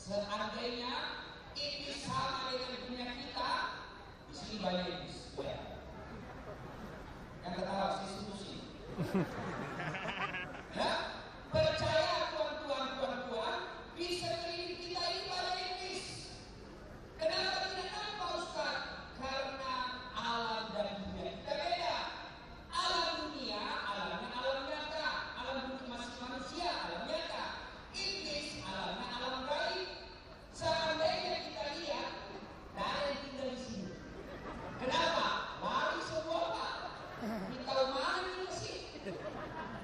Seandainya iblis sama dengan dunia kita, di sini banyak iblis. Ya. Yang ketawa institusi. Ya, percaya tuan, di sekeliling kita ini banyak iblis. Kenapa tidak nampak Ustaz? Karena alam dan dunia kita beda. Alam dunia, alamnya alam nyata. Alam dunia masih manusia, alam nyata. Iblis, alamnya alam gaib. Seandainya kita lihat, tak ada yang tinggal di sini. Kenapa? Lari semua Pak. Kita tahu mana ini sih?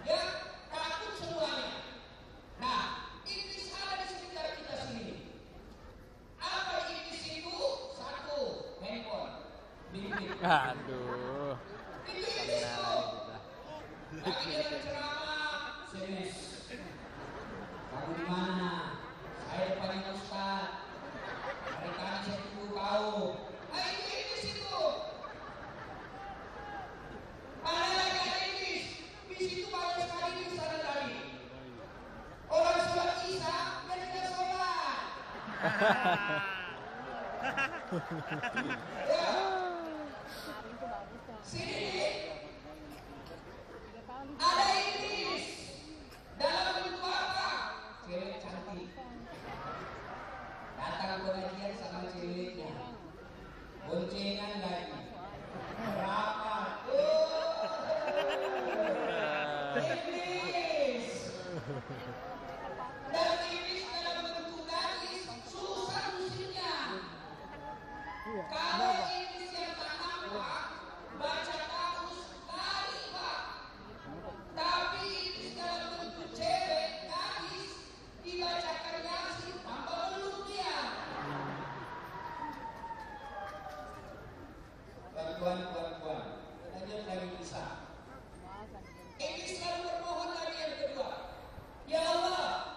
Ya, takut semuanya. Nah, iblis ada di sekitar kita sini. Apa iblis itu? Satu, handphone. Aduh. Iblis itu. Lagi dia berceramah, serius. Kamu di mana? Saya depannya Ustaz. Hari tadi saya tunggu kau. Ah, itu iblis itu. Mana lagi ada iblis? Di situ banyak sekali iblis ada tadi. Orang sholat Isya dan tidak sholat. Ya. Sini ada iblis. Dalam bentuk apa? Cewek cantik. Datang pengajian sama ceweknya. Boncengan lagi. Rapat. Iblis. Dan iblis dalam bentuk gadis susah musimnya. Kalau iblis yang tak nampak baca kamus tadi Pak. Tapi iblis dalam bentuk cewek gadis dibacakan Yasin tanpa belum dia. Tuan, lanjut lagi bisa. Iblis lalu bermohon lagi yang kedua. Ya Allah,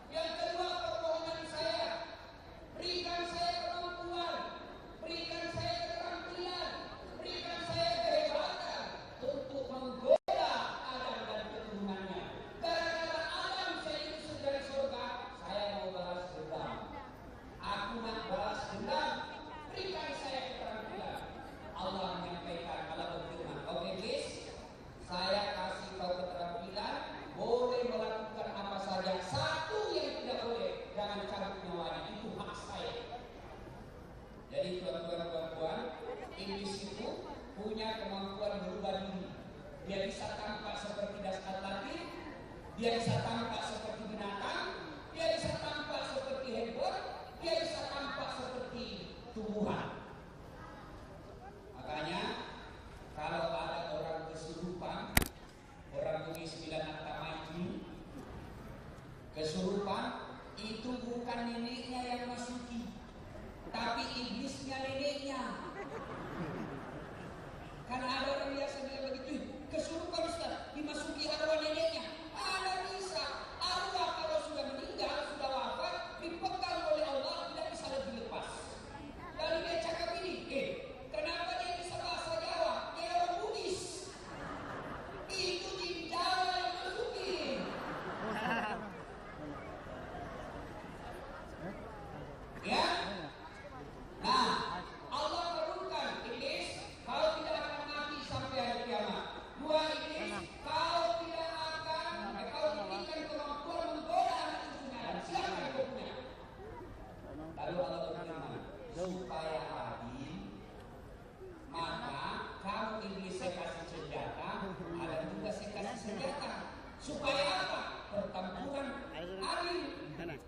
yang kedua permohonan saya, berikan saya kemampuan, berikan saya keterampilan, berikan saya kehebatan untuk menggoda Adam dan keturunannya. Gara-gara Adam saya diusir dari surga, saya mau balas dendam. Aku nak balas dendam, berikan saya keterampilan. Allah menyampaikan Allah berfirman, oke guys, saya kasih kau keterampilan, boleh melakukan apa saja. Satu yang tidak boleh, jangan cabut nyawanya, itu hak saya. Jadi tuan-tuan, iblis itu punya kemampuan berubah diri. Dia bisa tampak seperti dasar latif, dia bisa tampak seperti binatang, dia bisa tampak seperti hewan, dia bisa tampak seperti tumbuhan. Makanya kalau ada orang kesurupan, orang tulis 9 At-Tamajin, kesurupan itu bukan neneknya yang masuki, tapi iblisnya neneknya. Karena ada orang biasa bilang begitu, kesurupan Ustaz, dimasuki arwah neneknya. Ada bisa, arwah kalau sudah meninggal, sudah wafat, dipegang oleh Allah, tidak bisa lebih lepas. Lalu dia cakap ini, kenapa dia bisa bahasa Jawa? Dia orang Buddhis. Itu di Jawa yang masukin. Ya? Nah, Allah turunkan iblis, kau tidak akan mati sampai hari kiamat. Dua iblis, kau tidak akan, kau diberikan kemampuan menggoda anak cucunya. Dan siapa yang kau punya? Lalu Allah berfirman, supaya adil, maka kamu iblis saya kasih senjata, Adam juga saya kasih senjata. Supaya apa? Pertempuran adil.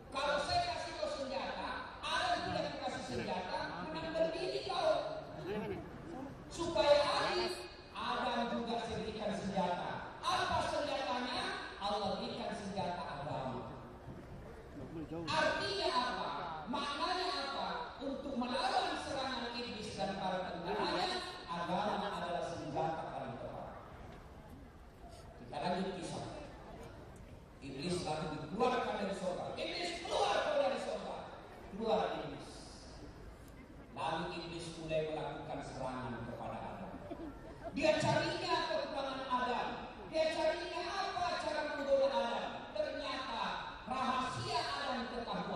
Kalau saya kasih kau senjata, Adam tidak dikasih senjata, menang berdiri kau. Supaya adil, Adam juga saya berikan senjata. Apa senjatanya? Allah berikan senjata agama. Artinya apa? Maknanya apa? Untuk melawan serangan iblis dan para tentaranya, agama adalah senjata paling tepat. Kita lanjut kisah. Iblis lalu dikeluarkan dari surga. Iblis keluar dari surga. Keluar iblis. Lalu iblis mulai melakukan serangan kepada Adam. Dia carinya kekurangan Adam. Dia carinya apa cara menggoda Adam. Ternyata rahasia Adam tetap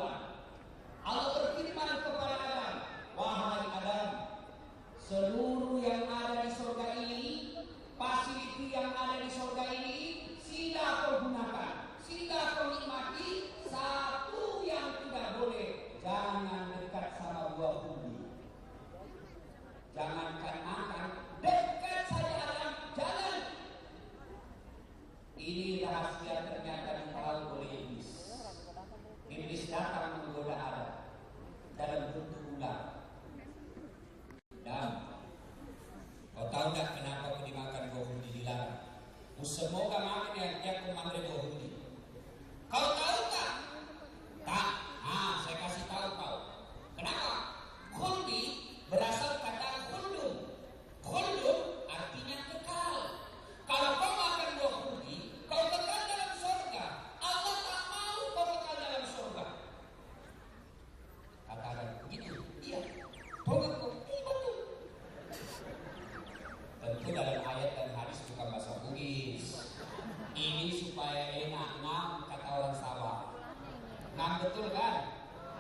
betul kan?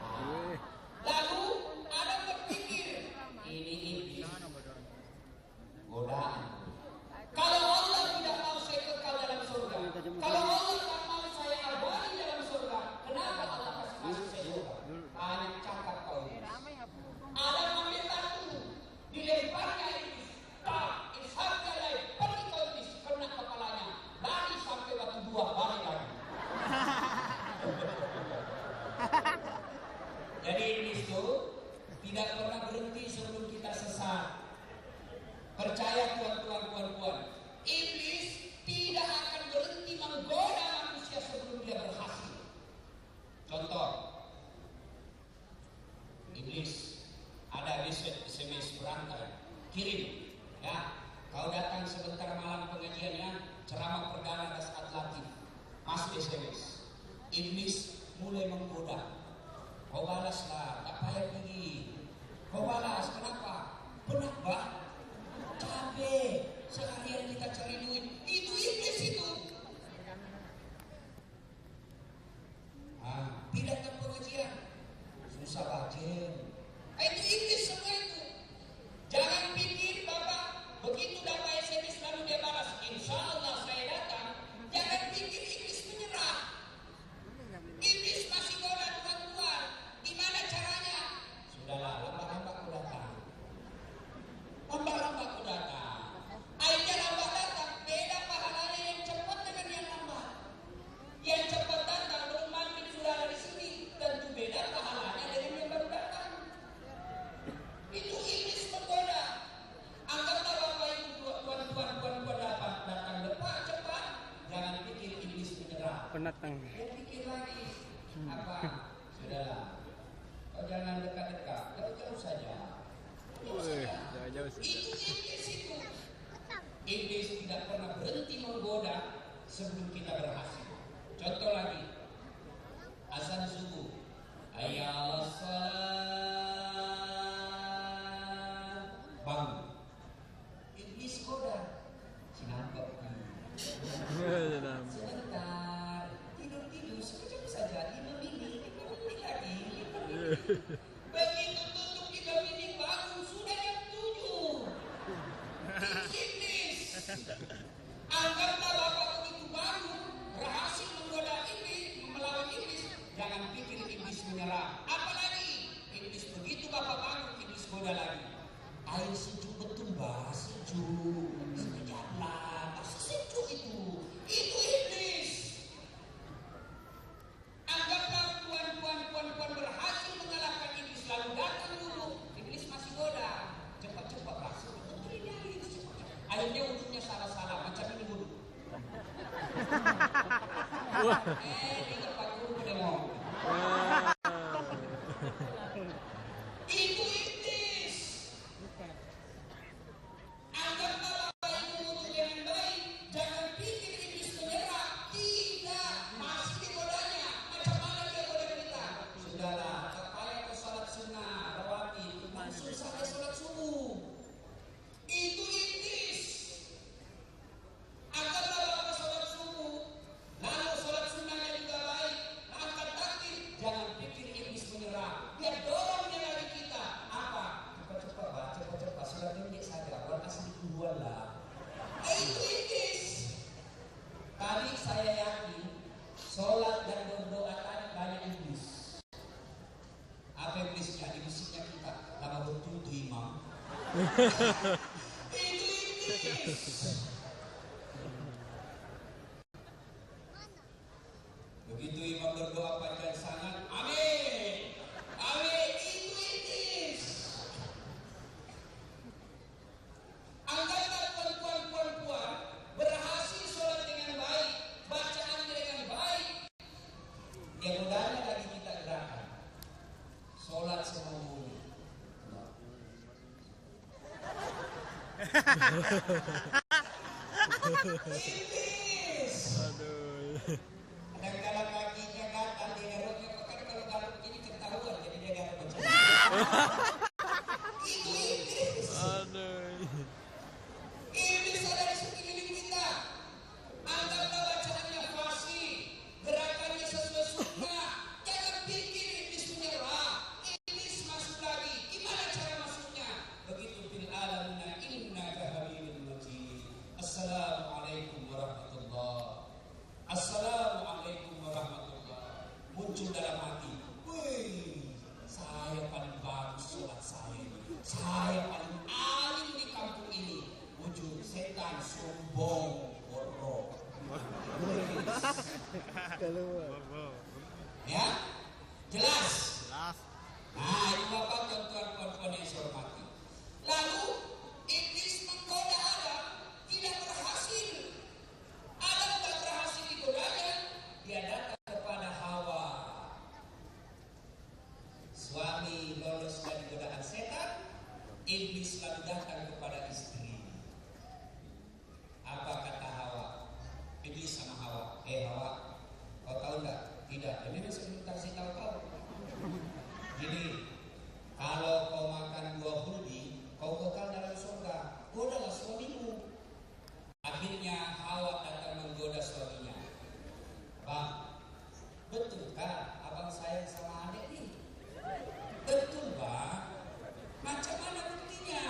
Nah, lalu Adam berpikir, ini iblis, godaan. Kalau Allah tidak mau saya kekal dalam surga, kalau Allah tak mau saya abadi dalam surga, kenapa Allah kasih saya surga? Banyak cakap kau ini. Adam ambil batu, dilemparnya iblis. Ishak jalan, pergi kau iblis, kena kepalanya. Lari sampai batu dua, balik lagi. Jadi iblis itu tidak pernah berhenti sebelum kita sesat. Percaya tuan-tuan, iblis tidak akan berhenti menggoda manusia sebelum dia berhasil. Contoh, iblis ada SMS berantai, kirim, ya. Kau datang sebentar malam pengajiannya, ceramah perdana das Atlatif, masuk SMS. Iblis mulai menggoda. Kau balaslah, tak payah pergi. Kau balas, kenapa? Penat bah, capek. Seharian kita cari duit. Itu iblis itu. Tidak ke pengajian, susah baca. Itu iblis semua itu. Jangan pikir Bapak begitu dapat SMS lalu dia balas, insya Allah saya datang. Jangan pikir iblis menyerah. Iblis masih goda tuan-tuan. Gimana caranya? Sudahlah, lambat-lambat aku datang. Lambat-lambat aku datang. Akhirnya lambat datang. Beda pahalanya yang cepat dengan yang lambat. Yang cepat datang belum mandi sudah dari sini. Tentu beda pahalanya dengan yang baru datang. Itu iblis menggoda. Anggaplah Bapak Ibu tuan-tuan datang cepat. Jangan pikir iblis menyerah. Penatang. Dia pikir lagi. Apa? Sudahlah. Kau jangan dekat-dekat. Jauh-jauh saja. Jauh-jauh saja. Itu iblis itu. Iblis tidak pernah berhenti menggoda sebelum kita berhasil. Contoh lagi. Azan subuh. Hayya 'alas shalah. Bangun. Iblis goda. Sinambak. Sebentar. Tidur sekejap saja. 5 menit lagi. Begitu tutup 3 menit bangun sudah jam 7. Iblis. Anggaplah Bapak begitu bangun berhasil menggoda iblis, melawan iblis. Jangan pikir iblis menyerah. Apalagi iblis begitu Bapak bangun, iblis goda lagi. Air sejuk betul bah, sejuk. Sekejaplah, sejuk itu. Itu iblis. Anggaplah puan berhasil mengalahkan iblis lalu datang dulu. Iblis masih goda. Cepat berhasil. Akhirnya wudhunya salah-salah macam ini wudhu. Di tempat wudhu udah mau. Itu iblis. Anggaplah Bapak Ibu wudhu dengan baik. Jangan pikir iblis menyerah. Tidak, masih digodanya. Macam mana dia goda kita? Sudahlah, capaya ke salat sunnah, rawatib, langsung sampai salat subuh. Itu iblis. Anggaplah Bapak salat subuh, lalu salat sunnahnya juga baik, angkat takbir. Jangan pikir iblis menyerah. Dia dorongnya lagi kita. Apa? Cepat-cepat bah, cepat-cepat. Sudah pendek saja. Buat kasih duluan lah. Itu iblis. Tadi saya yakin sholat dan berdoa tadi banyak iblis. Apa iblisnya? Iblisnya kita lama betul tuh imam. Itu iblis. Begitu imam berdoa panjang sangat, amin, amin. Itu iblis. Anggaplah puan berhasil sholat dengan baik, bacaannya dengan baik. Yang mudahnya lagi kita gerakan sholat semua. Iblis. Aduh. Kadang-kadang kakinya gatal, dia garuknya. Karena kalau garuk ini ketahuan, jadi dia garuk macam itu iblis. Aduh. Iblis ada di sekeliling kita. Anggaplah bacaannya fasih, gerakannya sesuai sunnah. Jangan pikir muncul dalam hati, wih, saya paling bagus sholat saya paling alim di kampung ini. Muncul setan sombong, borok. Ya, jelas. Nah, ini Bapak tuan-tuan yang saya hormati. Lalu iblis menggoda Adam, tidak berhasil. Adam tak berhasil digodanya, dia datang kepada Hawa. Suami lolos dari godaan setan, iblis lalu datang kepada istri. Apa kata Hawa? Iblis sama Hawa, Hawa, kau tahu enggak? Tidak, ini sebentar saya tahu. Gini, kalau kau makan buah huldi, kau kekal dalam surga. Godalah suamimu. Akhirnya Hawa datang menggoda suaminya. Bang, betulkah abang sayang sama adik nih? Betul bang. Macam mana buktinya?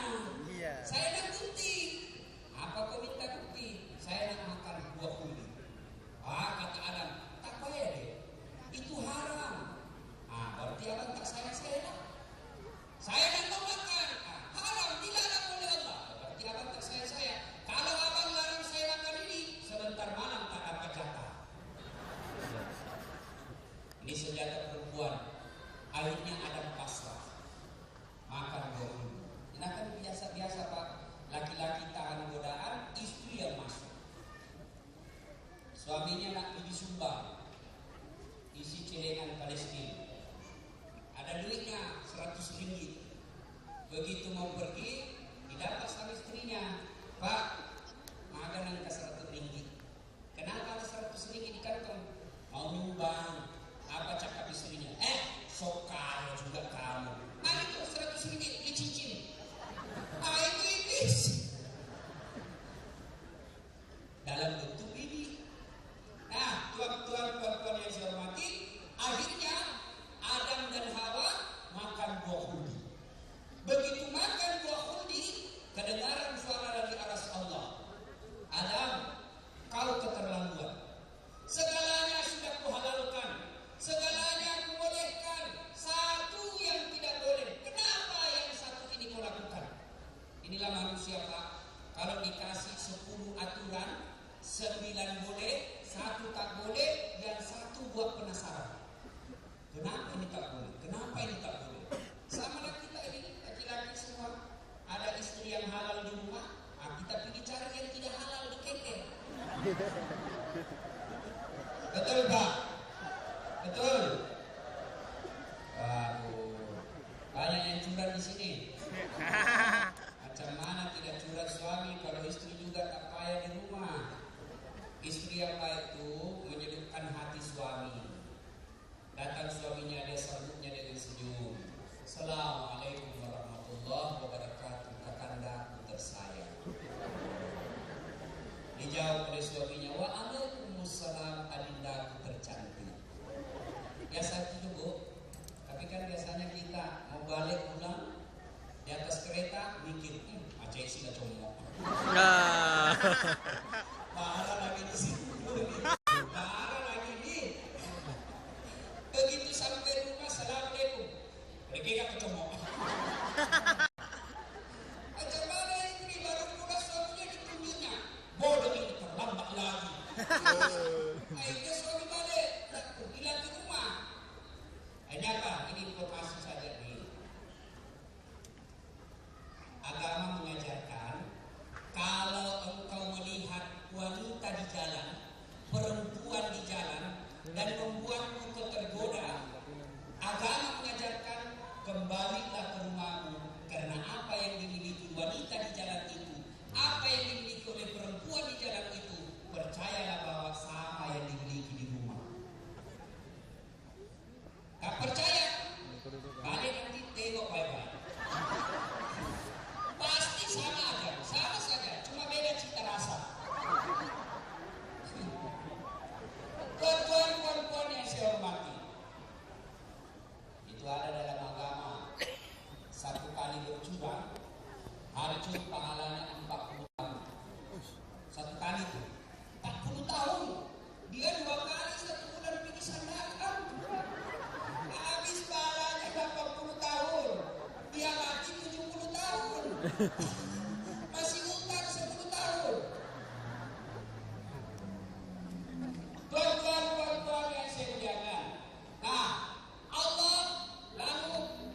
Iya. Saya nak bukti. Apa kau minta bukti? Saya nak makan buah huldi. Kata Adam, tak payah deh. Itu haram. Berarti abang tak sayang saya lah. Saya nak mau makan. Haram, dilarang oleh Allah. Berarti abang tak sayang saya. Kalau abang larang saya makan ini, sebentar malam tak dapat jatah. Ini senjata perempuan. Akhirnya Adam pasrah. Makan buah huldi. Ini kan biasa-biasa Pak. Laki-laki tahan godaan, istri yang masuk. Suaminya nak pergi sumbang, isi celengan Palestina. Ada duitnya 100 ringgit. Begitu mau pergi, didapat sama istrinya. Pak, makan angka 100 ringgit. Kenapa ada 100 ringgit di kantong? Mau nyumbang. Apa cakap istrinya? Sok kaya juga kamu. Itu 100 ringgit di cincin. Itu iblis. Dalam bentuk ini. Nah, tuan-tuan yang saya hormati, akhirnya Adam dan Hawa makan buah huldi. Begitu makan buah huldi, kedengaran suara dari aras Allah. Adam, kau keterlaluan. Segalanya sudah kuhalalkan, segalanya kubolehkan. Satu yang tidak boleh. Kenapa yang satu ini kau lakukan? Inilah manusia Pak. Kalau dikasih 10 aturan, 9 boleh, 1 tak boleh, dan 1 buat penasaran. Kenapa ini tak boleh? Kenapa ini tak boleh? Sama lah kita ini, laki-laki semua. Ada istri yang halal di rumah, kita pergi cari yang tidak halal di KK. Betul Pak? Betul? Banyak yang curang di sini. Macam mana tidak curang suami kalau istri juga tak payah di rumah. Istri yang baik itu menyedihkan hati suami. Datang suaminya, dia sambutnya dengan senyum. Assalamualaikum warahmatullahi wabarakatuh, kakandaku tersayang. Dijawab oleh suaminya, waalaikumsalam adindaku tercantik. Masih utang 10 tahun. Tuan-tuan yang saya muliakan. Nah, Allah lalu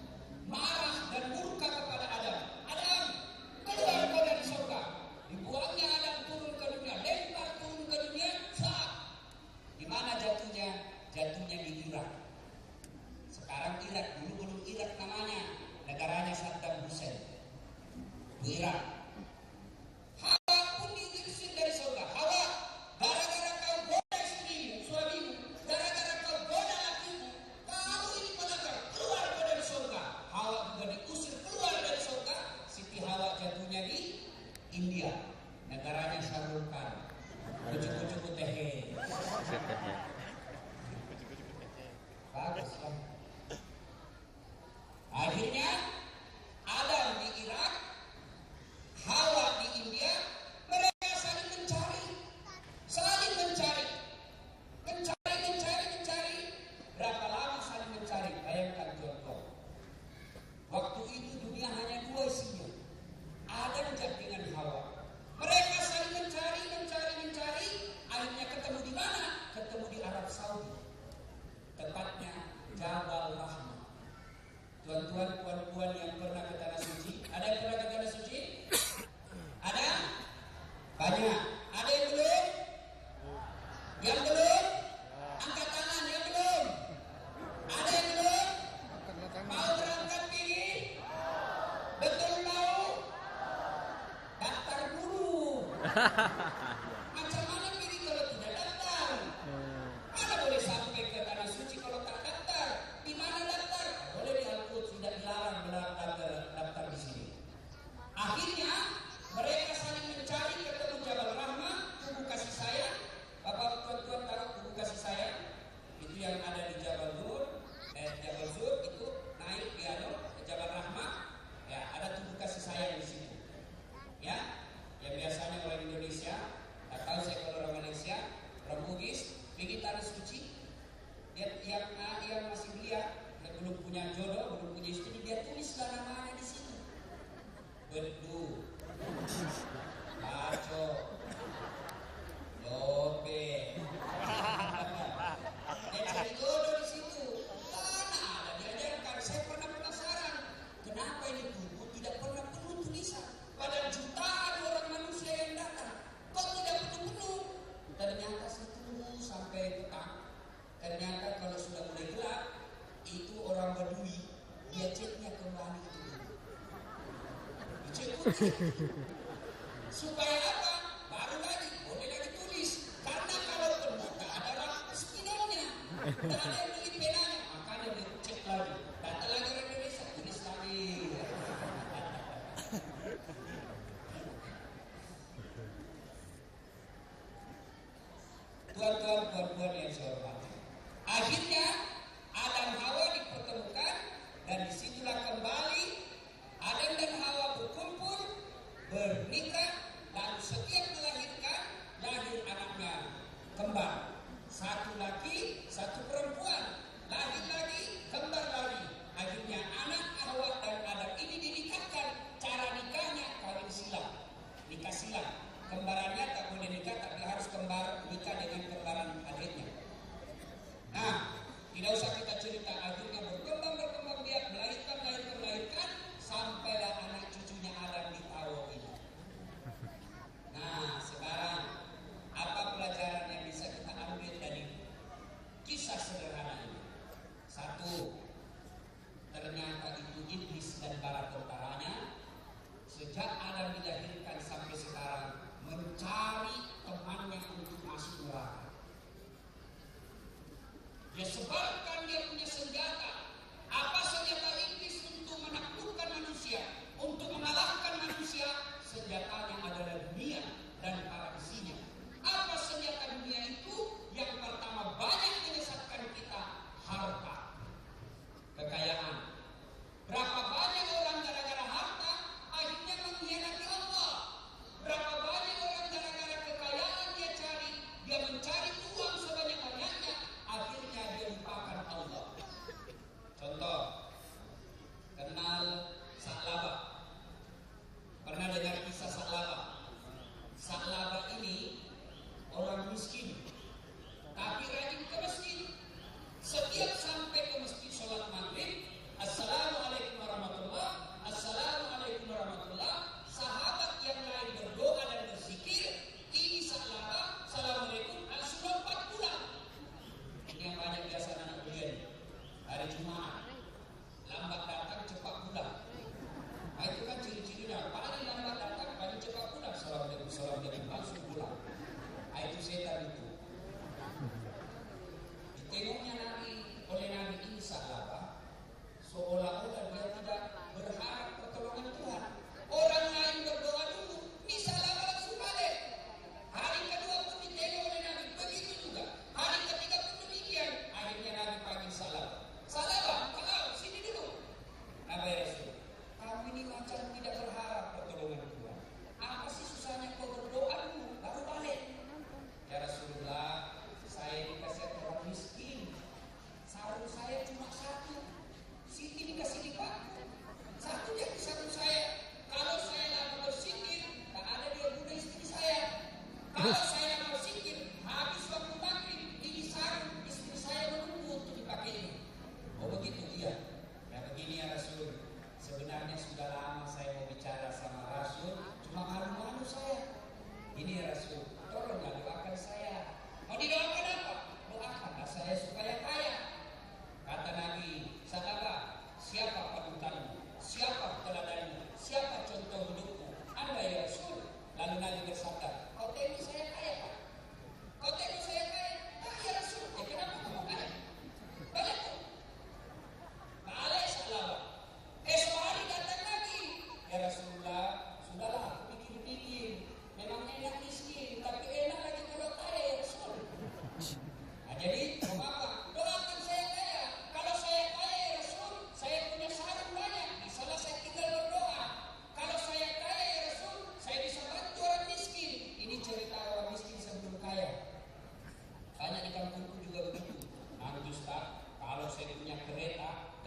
marah dan murka kepada Adam. Adam, keluar kau dari surga. Dibuangnya Adam turun ke dunia, lempar turun ke dunia. Saat di mana jatuhnya? Jatuhnya di Irak. Sekarang Irak, dulu belum Irak namanya, negaranya Saddam Hussein. Di Irak. Hawa pun diusir dari surga. Hawa, gara-gara kau goda suamimu, gara-gara kau goda lakimu, kau ini pelanggar, keluar kau dari surga. Hawa juga diusir keluar dari surga. Siti Hawa jatuhnya di India, negaranya Shahrukh Khan. Kucu-kucu teh. Bagus kan? Akhirnya Adam di Irak, Hawa di India, mereka saling mencari. Berapa lama saling mencari? Bayangkan tuan-tuan. Waktu itu dunia hanya 2 isinya, Adam dengan Hawa. Mereka saling mencari. Akhirnya ketemu di mana? Ketemu di Arab Saudi. Tepatnya Jabal Rahmah. Tuan-tuan, puan-puan yang pernah ke Tanah Suci, ada yang pernah ke Tanah Suci? Ada? Banyak. Ada yang belum? Yang belum? Angkat tangan yang belum. Ada yang belum? Mau berangkat pergi? Betul mau? Daftar dulu. Macam mana pergi kalau tidak daftar? Mana boleh sampai ke Tanah Suci kalau tak daftar? Di mana daftar? Boleh di Al-Quds, tidak dilarang daftar di sini. Akhirnya mereka saling mencari, ketemu Jabal Rahmah, kubu kasih sayang. Bapak tuan-tuan tahu kubu kasih sayang? Itu yang ada di Jabal Nur, Jabal Zur itu naik di Jabal Rahmah. Ya, ada kubu kasih sayang di situ. Ya, yang biasanya orang Indonesia, tak tahu saya kalau orang Malaysia, orang Bugis, pergi Tanah Suci, yang masih belia, yang belum punya jodoh, belum punya istri, dia tulislah namanya di sini. Bedu, Paco, Lope. Dia cari jodoh di situ. Mana ada diajarkan? Saya pernah penasaran, kenapa ini tubuh tidak pernah penuh tulisan? Pada jutaan orang manusia yang datang, kok tidak penuh-penuh? Ternyata setunggu sampai petang. Ternyata kalau sudah mulai gelap, itu orang Badui, dia ceknya kembali itu dulu. Dicek putih. Supaya apa? Baru lagi, boleh lagi tulis. Karena kalau penuh, tak ada spidolnya, tak ada yang beli penanya, makanya dicek lagi. Data lagi orang Indonesia, tulis lagi. Tuan-tuan, puan-puan yang saya hormati. Akhirnya Adam Hawa dipertemukan dan disitulah kembali Adam dan Hawa berkumpul, bernikah, lalu setiap melahirkan, lahir anaknya kembar. Satu laki, satu perempuan. Lahir lagi, kembar lagi. Akhirnya anak Hawa dan Adam ini dinikahkan. Cara nikahnya kawin silang, nikah silang. Kembarannya tak boleh nikah, tapi harus nikah dengan kembaran adiknya. Nah, tidak usah kita cerita, akhirnya berkembang dia melahirkan sampailah anak cucunya Adam di Tawo ini. Nah, sekarang apa pelajaran yang bisa kita ambil dari kisah sederhana ini? Satu, ternyata itu iblis dan bala tentaranya sejak Adam dilahirkan sampai sekarang mencari temannya untuk masuk neraka. Dia sebarkan dia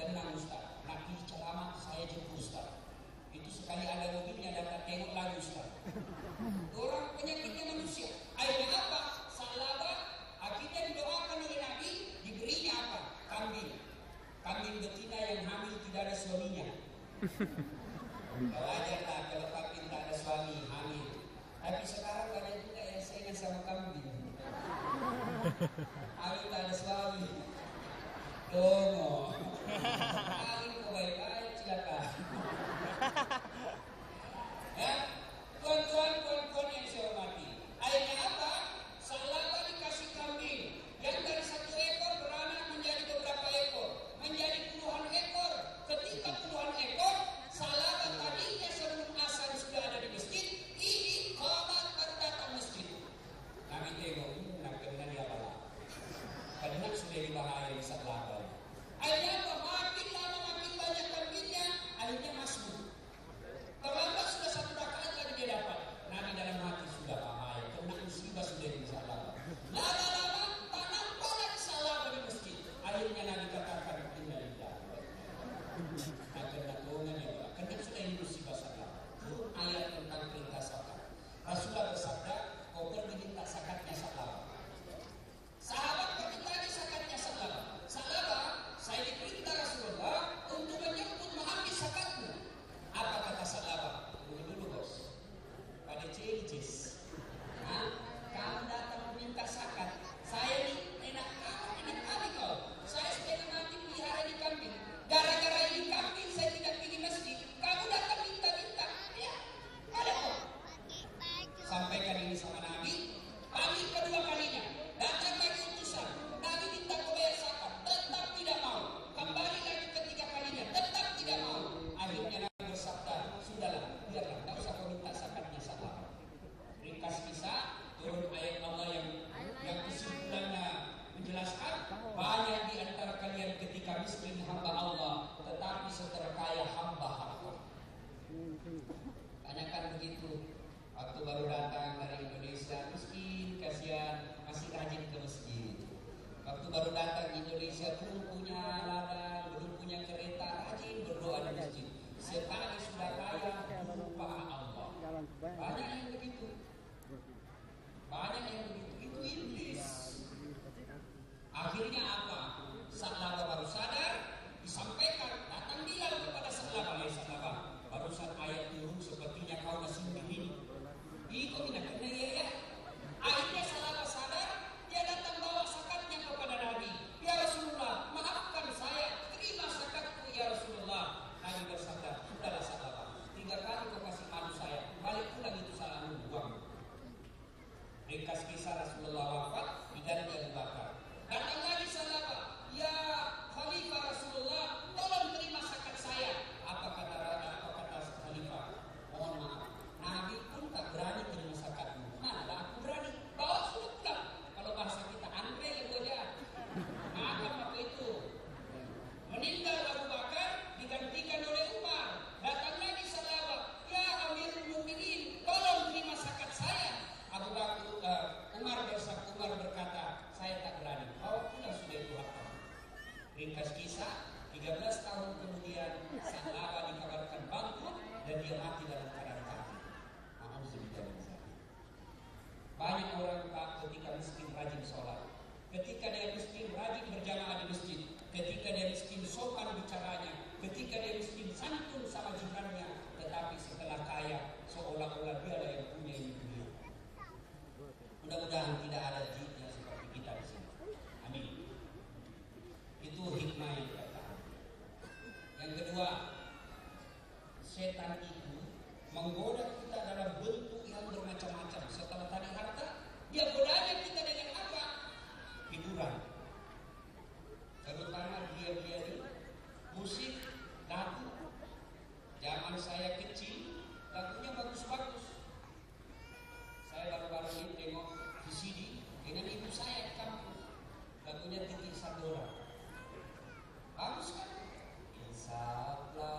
Tenang Ustaz, nanti ceramah saya jemput Ustaz. Itu sekali ada mobilnya datang tengok lagi Ustaz. Orang penyakitnya manusia. Akhirnya apa? Salaba akhirnya didoakan oleh Nabi, diberinya apa? Kambing. Kambing betina yang hamil tidak ada suaminya. Wajar tak kalau kambing tak ada suami hamil. Tapi sekarang banyak juga yang sayang sama kambing. Hamil tak ada suami. Dongo. Kambing kok baik-baik silakan. Ya, tuan-tuan yang saya hormati. Akhirnya apa? Salaba dikasih kambing yang dari 1 ekor beranak menjadi beberapa ekor, menjadi puluhan ekor. Ketika puluhan ekor, Salaba tadinya sebelum asal sudah ada di masjid, ini qamat baru datang masjid. Nabi tengok, nak kena dia apa? Karena sudah dibahaya di Salaba. Akhirnya apa? Makin lama makin banyak kambingnya, akhirnya masuk. Terlambat sudah 1 rakaat lagi dia dapat. Nabi dalam hati sudah bahaya, kena musibah sudah di Salaba. Lama-lama tak nampak lagi Salaba di masjid. Akhirnya Nabi katakan, inna lillahi. Akhirnya tolongan ya Pak. Karena sudah ini musibah Salaba. Turun ayat tentang perintah zakat. Rasulullah bersabda, kau pergi minta zakatnya Salaba. Sahabat pergi tadi zakatnya Salaba. Salaba, saya diperintah Rasulullah untuk menyebut mengambil zakatmu. Apa kata Salaba? Tunggu dulu bos. Pada cicis. Kamu datang meminta zakat. Saya ini enak kali kau. Saya setengah mati pelihara di kambing. Gara-gara ini kambing saya tidak pergi masjid. Kamu datang minta-minta. Ya, ada kok. Sampaikan ini sama Nabi. Panggil kedua kalinya. Datang lagi utusan. Nabi minta kau bayar zakat. Tetap tidak mau. Kembali lagi ketiga kalinya. Tetap tidak mau. Akhirnya Nabi bersabda, sudahlah, biarlah, tak usah kau minta zakatnya Salaba. Ringkas kisah, turun ayat Allah yang kesimpulannya menjelaskan banyak di antara kalian ketika miskin hamba Allah, tetapi setelah kaya hamba harta. Tanyakan begitu. Waktu baru datang dari Indonesia, miskin, kasihan, masih rajin ke masjid. Waktu baru datang di Indonesia, belum punya ladang, belum punya kereta, rajin berdoa di masjid. Sekali sudah kaya, lupa Allah. Banyak yang begitu. Banyak yang begitu. Itu iblis. Akhirnya apa? Salaba baru sadar, disampaikan, datang bilang kepada Salaba, Salaba, barusan ayat turun sepertinya kau masih begini. Itu tidak kena ya. Akhirnya Salaba sadar, dia datang bawa zakatnya kepada Nabi. Ya Rasulullah, maafkan saya, terima zakatku ya Rasulullah. Nabi bersabda, sudahlah Salaba, 3 kali kau kasih malu saya, balik pulang itu salahmu, buang. Ringkas kisah Rasulullah wafat, diganti Abu Bakar. Datang lagi Salaba, ya Khalifah Rasulullah, tolong terima zakat saya. Apa kata Khalifah? Mohon maaf, Nabi pun tak berani terima zakatmu. Manalah aku berani, bawa sudah pulang. Kalau bahasa kita, Andre yang goda. Maafkan apa itu? Meninggal Abu Bakar, digantikan oleh Umar. Datang lagi Salaba, ya Amirul Mukminin, tolong terima zakat saya. Umar berkata, saya tak berani. Bawa pulang sudah itu harta. Ringkas kisah, 13 tahun kemudian Salaba dikabarkan bangkrut dan dia mati dalam keadaan kafir. Banyak orang Pak ketika miskin rajin sholat, ketika dia miskin rajin berjamaah di masjid, ketika dia miskin sopan bicaranya, ketika dia miskin santun sama jirannya, tetapi setelah kaya seolah-olah dia yang punya ini dunia. Mudah-mudahan tidak ada jinnya seperti kita di sini. Amin. Itu hikmah yang pertama. Yang kedua, setan itu menggoda kita dalam bentuk yang bermacam-macam. Setelah tadi harta, dia godanya kita dengan apa? Hiburan. Terutama dia musik, lagu. Zaman saya kecil, lagunya bagus-bagus. Saya baru-baru ini tengok di CD dengan ibu saya di kampung. Lagunya Titik Sandora. Bagus kan? Insya Allah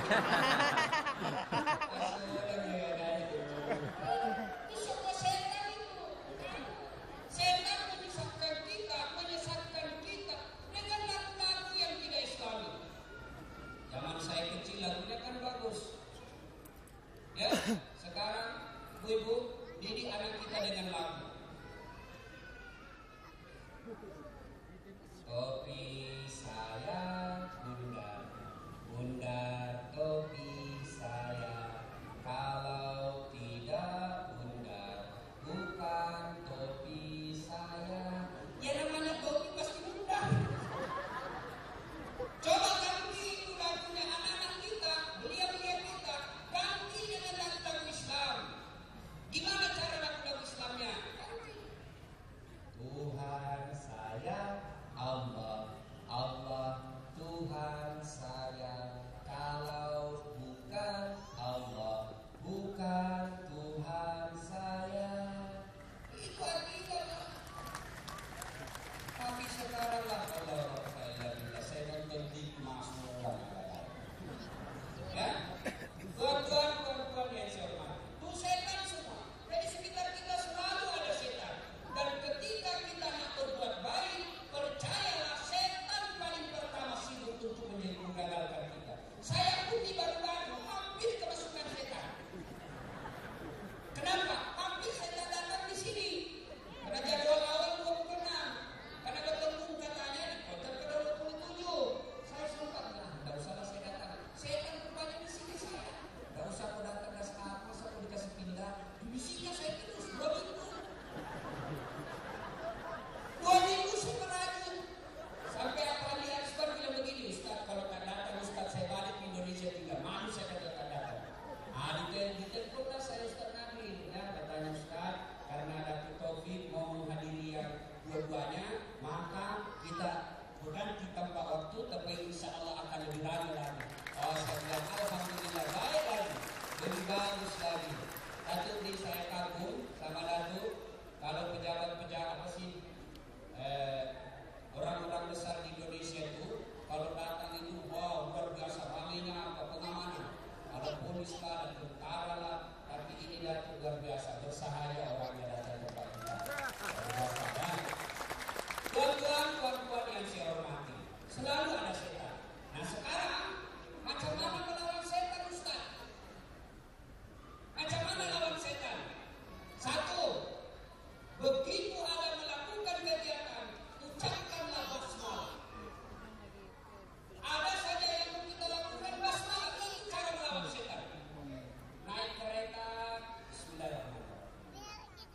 Itu semua setan itu. Setan menyesatkan kita dengan lagu-lagu yang tidak Islami. Zaman saya kecil lagunya kan bagus. Ya, sekarang ibu didik anak kita dengan lagu. Topi saya bundar, bundar topi saya. Kalau tidak bundar, bukan topi saya. Ya namanya topi pasti bundar. Coba ganti lagunya anak-anak kita, belia-belia kita, ganti dengan lagu-lagu Islam. Gimana cara lagu-lagu Islamnya? Tuhan saya Allah, Allah Tuhan saya. Kalau bukan Allah, bukan Tuhan saya. Itu artinya. Tapi sekarang lah kalau saya nonton di semua. Ya, tuan-tuan yang saya hormati, itu setan semua. Jadi sekitar kita selalu ada setan. Dan ketika kita nak berbuat baik, percayalah setan paling pertama sibuk untuk menjadi menggagalkan kita. Saya pun di baru-baru hampir kemasukan setan. Kenapa? Hampir setan datang di sini. Karena jadwal awal 26. Karena ketemu katanya di kota ke 27. Saya sempat tidak usah saya datang. Setan rupanya di sini saya. Tidak usah aku datang ke apa, saya dikasih pindah. Di sini saya terus 2 minggu. 2 minggu saya merajut. Sampai apa ahli Arspan bilang begini, Ustaz kalau tak datang Ustaz saya balik ke Indonesia tinggal. Malu saya kata tak datang. Di telepon saya Ustaz Nabil, ya katanya Ustaz karena ada Taufik mau menghadiri yang dua-duanya, maka kita berganti tempat waktu, tapi insya Allah akan lebih lama lagi. Oh, saya bilang alhamdulillah baik lagi, lebih bagus lagi. Datuk ini saya kagum sama Datuk. Kalau pejabat-pejabat apa sih orang-orang besar di Indonesia itu kalau datang itu wow luar biasa ramainya apa pengamanan. Ada polis lah, ada tentara lah, tapi ini Datuk luar biasa bersahaya orangnya datang ke tempat kita. Tuan-tuan yang saya hormati, selalu ada setan. Nah sekarang macam mana melawan setan Ustaz? Macam mana lawan setan? Satu, begitu ada melakukan kegiatan, ucapkanlah basmalah. Ada saja yang kita lakukan basmalah, itu cara melawan setan. Naik kereta, bismillahirrahmanirrahim.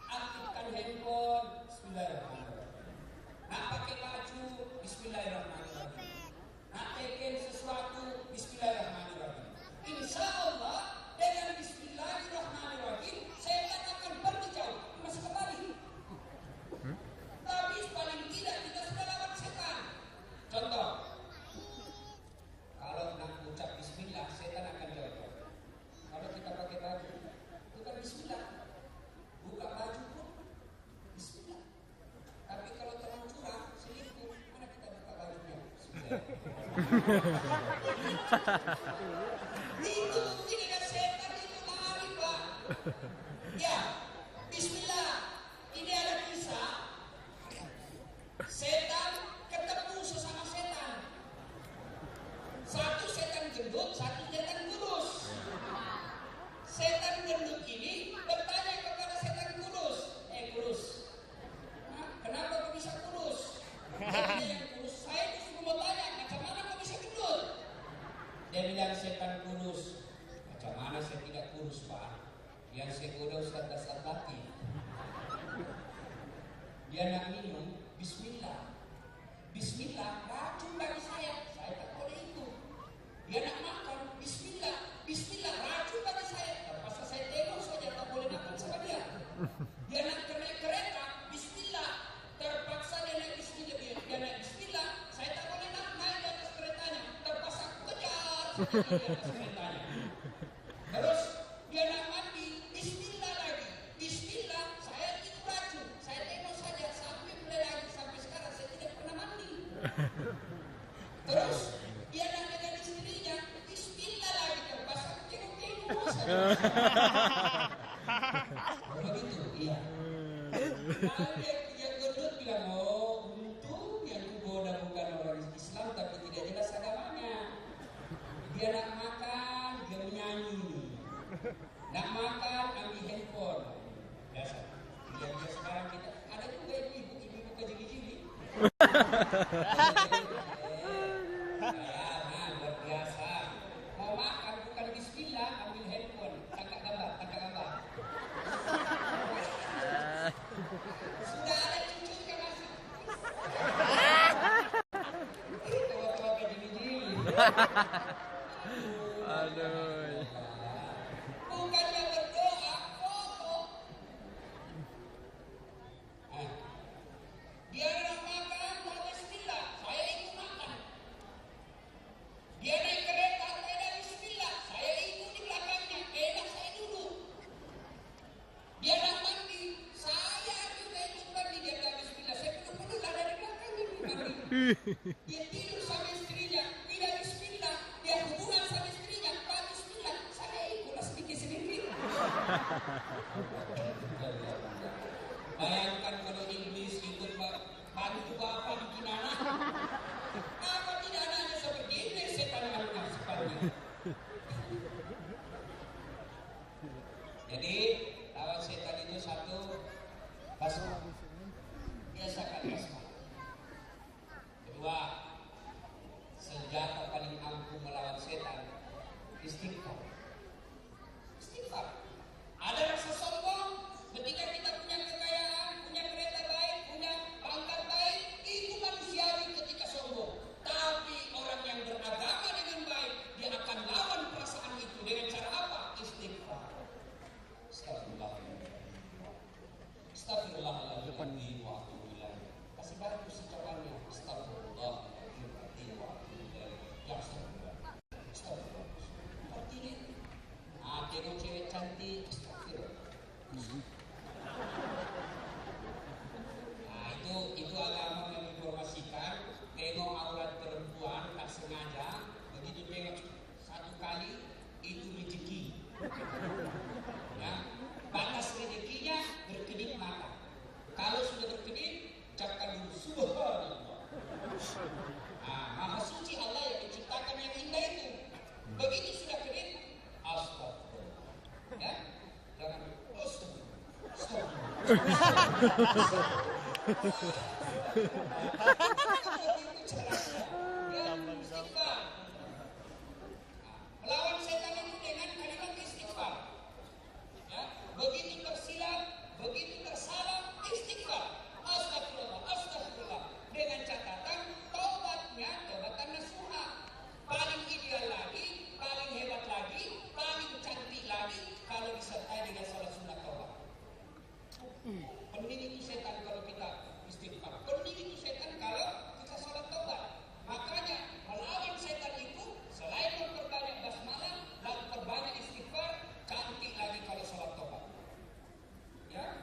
Aktifkan handphone, bismillahirrahmanirrahim. Nak pakai baju, bismillahirrahmanirrahim. Nak bikin sesuatu, bismillahirrahmanirrahim. Insya Allah dengan bismillahirrahmanirrahim setan akan pergi jauh, masih kembali. Tapi paling tidak kita sudah lawan setan. Contoh, kalau nak ucap bismillah, setan akan jauh. Kalau kita pakai baju, bukan bismillah. Buka baju pun bismillah. Tapi kalau terang curang, selingkuh, mana kita buka bajunya? Bismillah. Itu bukti dengan setan itu lari, Pak. Ya, bismillah. Ini ada kisah. Setan ketemu sesama setan. Satu setan gendut, satu setan kurus. Setan gendut ini bertanya kepada setan kurus. Kurus, kenapa kau bisa kurus? Yang kurus, saya disuruh mau tanya, macam mana kau bisa gendut? Dia bilang setan kurus. Macam mana saya tidak kurus, Pak? Yang saya goda Ustaz Al-Bati. Dia nak minum, bismillah. Bismillah, racun bagi saya tak boleh itu. Dia nak makan, bismillah. Bismillah, racun bagi saya. Terpaksa saya tengok saja, tak boleh makan sama dia. Dia nak naik kereta, bismillah. Terpaksa dia naik bismillah. Dia naik bismillah, saya tak boleh naik di atas keretanya. Terpaksa kejar saja di atas keretanya. Terus dia nak mandi, bismillah lagi. Bismillah, saya itu racun. Saya tengok saja sampai mulai lagi sampai sekarang saya tidak pernah mandi. Terus dia nak dengan istrinya, bismillah lagi. Begitu, iya. Yang gendut bilang, oh untung yang kugoda bukan orang Islam tapi tidak jelas agamanya. Dia nak makan, dia menyanyi. Nak makan, ambil handphone. Biasa. Dia sekarang kita ada juga ibu kejili-jili. Luar biasa. Mau makan bukan bismillah, ambil handphone, tangkap gambar. Sudah ada cucunya masuk. Tua-tua kejili-jili. Aduh. Bukannya berdoa, foto. Dia nak makan, mau bismillah, saya ikut makan. Dia naik kereta, saya bismillah, saya ikut di belakangnya, enak saya duduk. Dia nak mandi, saya juga ikut mandi, dia tak bismillah, saya duduk lah dari belakangnya mandi. Dia tidur sama istrinya, tidak bismillah, dia hubungan sama istrinya, tak bismillah, saya ikutlah sedikit-sedikit. Bayangkan kalau iblis ikut bantu bapak bikin anak. Apa tidak anaknya seperti ini, setan yang sepanjang. Jadi lawan setan itu satu, basmalah. Biasakan basmalah. Kedua, senjata paling ampuh melawan setan, istighfar. Istighfar. Ada rasa sombong ketika kita punya kekayaan, punya kereta baik, punya pangkat baik, itu manusiawi ketika sombong. Tapi orang yang beragama dengan baik, dia akan lawan perasaan itu dengan cara apa? Istighfar. Astagfirullahaladzim wa atubu ilaih. Kasih bantu secapannya. Astagfirullahaladzim wa atubu ilaih. Ya astagfirullah. Astagfirullah. Artinya, tengok cewek cantik, astagfirullah. Nah, itu agama menginformasikan. Tengok aurat perempuan tak sengaja, begitu tengok satu kali itu rezeki. Ya, batas rezekinya berkedip mata. Kalau sudah berkedip, ucapkan dulu subhanallah. Maha suci Allah yang menciptakan yang indah itu. Begitu sudah kedip, astagfirullah. Ya, jangan melawan setan itu dengan kalimat istighfar. Ya, begitu tersilap, begitu tersalah, istighfar. Astagfirullah, astagfirullah. Dengan catatan taubatnya taubatan nasuha. Paling ideal lagi, paling hebat lagi, paling cantik lagi kalau disertai dengan salat sunat taubat. Pening itu setan kalau kita istighfar. Pening itu setan kalau kita salat taubat. Makanya melawan setan itu selain memperbanyak basmalah dan memperbanyak istighfar, cantik lagi kalau salat taubat. Ya,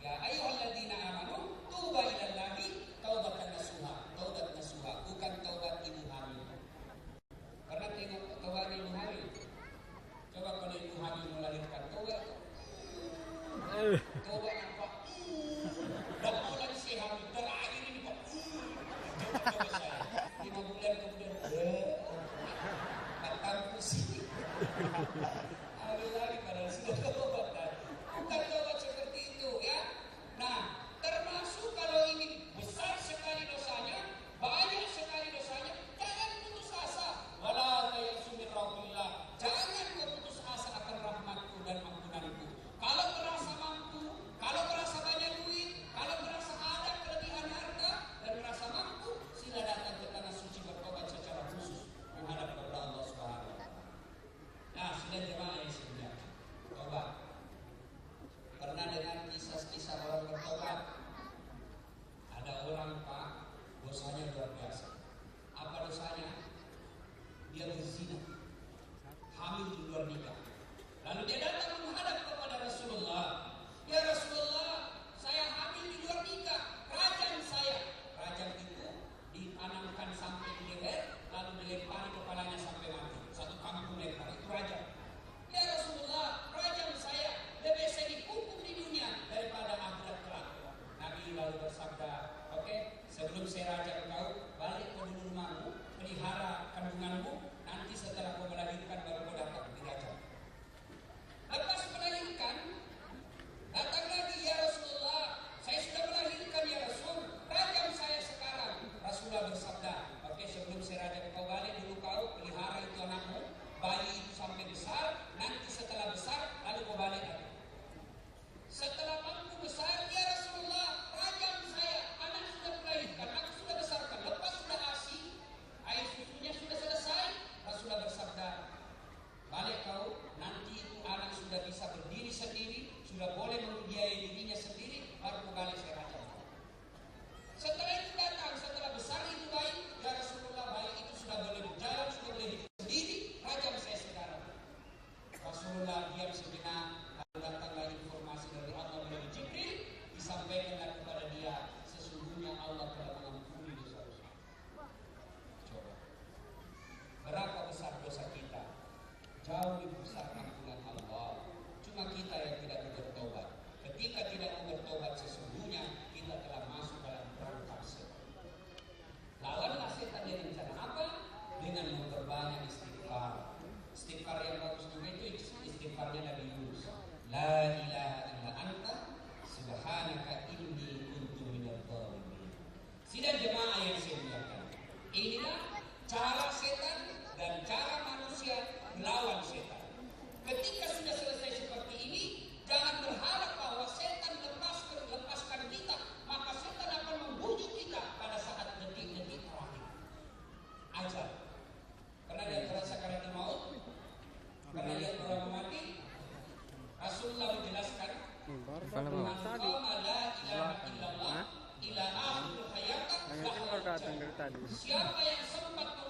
ya ayyuhalladzina amanu tuba ilallahi taubatan nasuha. Taubat nasuha bukan taubat ibu hamil. Karena tengok taubat ibu hamil. Coba kalau ibu hamil melahirkan taubat. Taubat apa? Dan bulan sehat terakhir ini Pak. Coba saya 5 bulan kemudian batang pusing. Ambil lagi padahal sudah taubat kan. Bukan taubat seperti itu ya. Nah, termasuk kalau ini besar sekali dosanya, banyak sekali dosanya, jangan putus asa. Wala tayasu min rahmatillah. Jangan kau putus asa akan rahmatku dan ampunanku. Kalau merasa mampu, kalau merasa banyak duit, kalau merasa ada kelebihan harta dan merasa mampu, sila datang ke tanah suci bertobat secara khusus menghadap kepada Allah Subhanahu wa taala. Nah, sudah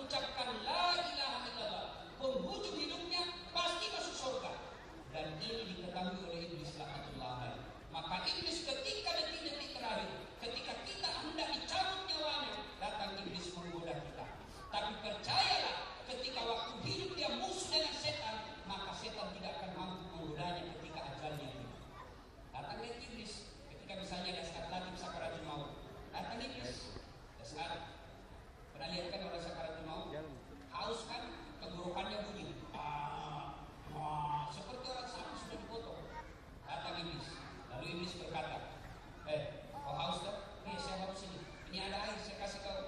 mengucapkan la ilaha illallah, penghujung hidupnya pasti masuk surga. Dan ini diketahui oleh iblis laknatullah alaih. Maka iblis ketika detik-detik terakhir, ketika kita hendak dicabut nyawanya, datang iblis menggoda kita. Tapi percayalah, ketika waktu hidup dia musuh dengan setan, maka setan tidak akan mampu menggodanya ketika ajalnya tiba. Datang iblis ketika misalnya ada sakaratul sakaratul maut. Datang iblis. Saat pernah lihat kan orang sakaratul maut? Haus kan, tenggorokannya bunyi. Seperti orang sakit sudah dipotong. Datang iblis. Lalu iblis berkata, kau haus kan? Iya, saya haus ini. Ini ada air, saya kasih kau.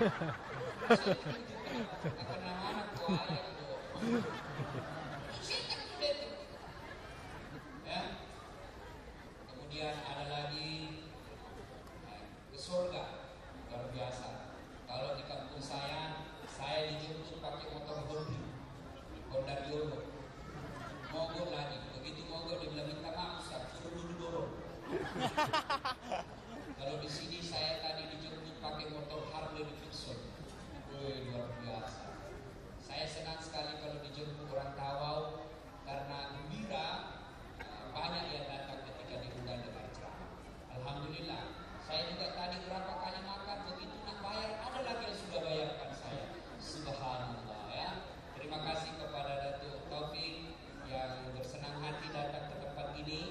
Akan anak buaya itu. Setan itu itu. Ya. Kemudian ada lagi ke surga, luar biasa. Kalau di kampung saya dijemput pakai motor Honda Jolo. Mogok lagi, begitu mogok dia bilang minta maaf Ustaz, suruh dulu dorong. Kalau di sini saya tadi dijemput pakai motor Harley Davidson. Wih, luar biasa. Saya senang sekali kalau dijemput orang Tawau karena gembira, banyak yang datang ketika diundang dengan ceramah. Alhamdulillah. Saya juga tadi berapa kali makan, begitu nak bayar ada lagi yang sudah bayarkan saya. Subhanallah ya. Terima kasih kepada Datuk Taufik yang bersenang hati datang ke tempat ini.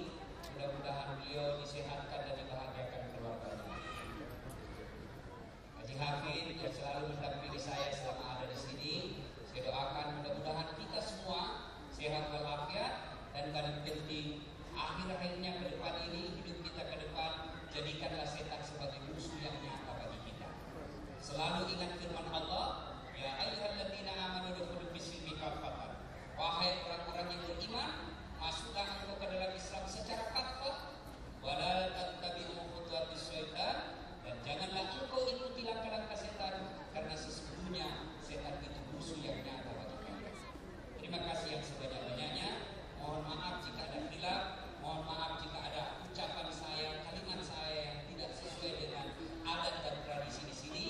Mudah-mudahan beliau disehatkan dan dibahagiakan keluarganya. Haji Hafid yang selalu mendampingi saya selama ada di sini, saya doakan mudah-mudahan kita semua sehat walafiat dan paling penting akhir-akhirnya ke depan ini, hidup kita ke depan, jadikanlah setan sebagai musuh yang nyata bagi kita. Selalu ingat firman Allah, ya ayyuhalladzina amanu udkhulu fis-silmi kaffatan. Wahai orang-orang yang beriman, masuklah engkau ke dalam Islam secara kafah. Wala tattabi'u khutuwatis syaitan, dan janganlah engkau ikuti langkah-langkah setan, karena sesungguhnya setan itu musuh yang nyata bagi kalian. Terima kasih yang sebanyak-banyaknya. Mohon maaf jika ada khilaf, mohon maaf jika ada ucapan saya, kalimat saya yang tidak sesuai dengan adat dan tradisi di sini.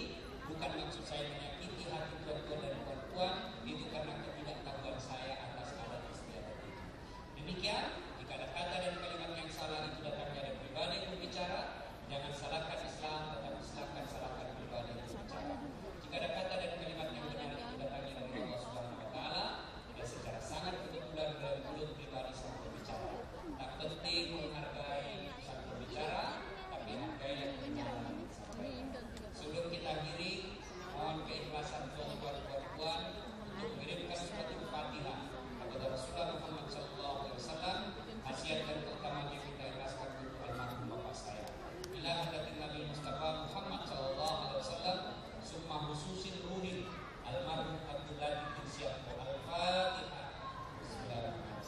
Bukan maksud saya menyakiti hati tuan-tuan dan puan-puan, itu karena ketidaktahuan saya atas adat istiadat itu. Demikian, jika ada kata dan kalimat yang salah itu datangnya dari pribadi yang berbicara, jangan salahkan Islam, tetapi silakan salahkan pribadi yang berbicara. Jika ada kata dan kalimat yang benar itu datangnya dari Allah Subhanahu wa taala, dan secara sangat kebetulan dari mulut pribadi sang berbicara. Tak penting menghargai sang berbicara, tapi hargai yang berbicara. Sebelum kita akhiri, mohon keikhlasan tuan-tuan dan puan untuk mengirimkan suatu Fatihah kepada Rasulullah Muhammad SAW. Hasiat dan keutamaannya kita ikhlaskan untuk almarhum bapak saya. Ila hadratin Nabi Mustafa Muhammad SAW, summa khususin ruhi almarhum Abdullah bin Syekh Al-Fatihah. Bismillahirrahmanirrahim.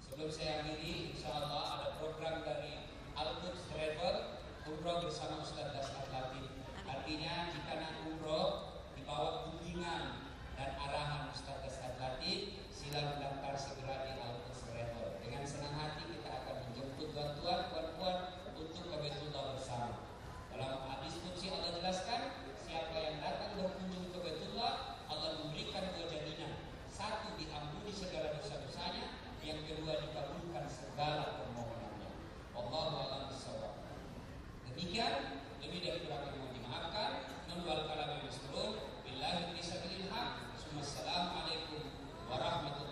Sebelum saya akhiri, insyaAllah ada program dari Al-Quds Travel, umroh bersama Ustaz Dasar Latif. Artinya jika nak umroh di bawah bimbingan dan arahan Ustaz Dasar Latif, sila mendaftar segera di Al-Quds Travel. Dengan senang hati kita akan menjemput bantuan puan-puan untuk ke Baitullah bersama. Dalam hadis qudsi Allah jelaskan, siapa yang datang berkunjung ke Baitullah, Allah memberikan dua jaminan. Satu, diampuni segala dosa-dosanya. Yang kedua, dikabulkan segala permohonannya. Wallahu a'lam bishawab. Demikian, lebih dari kurang yang mohon dimaafkan. Nun wal kalam yang masturun. Billahi taufiq wal hidayah. Assalamualaikum warahmatullahi wabarakatuh.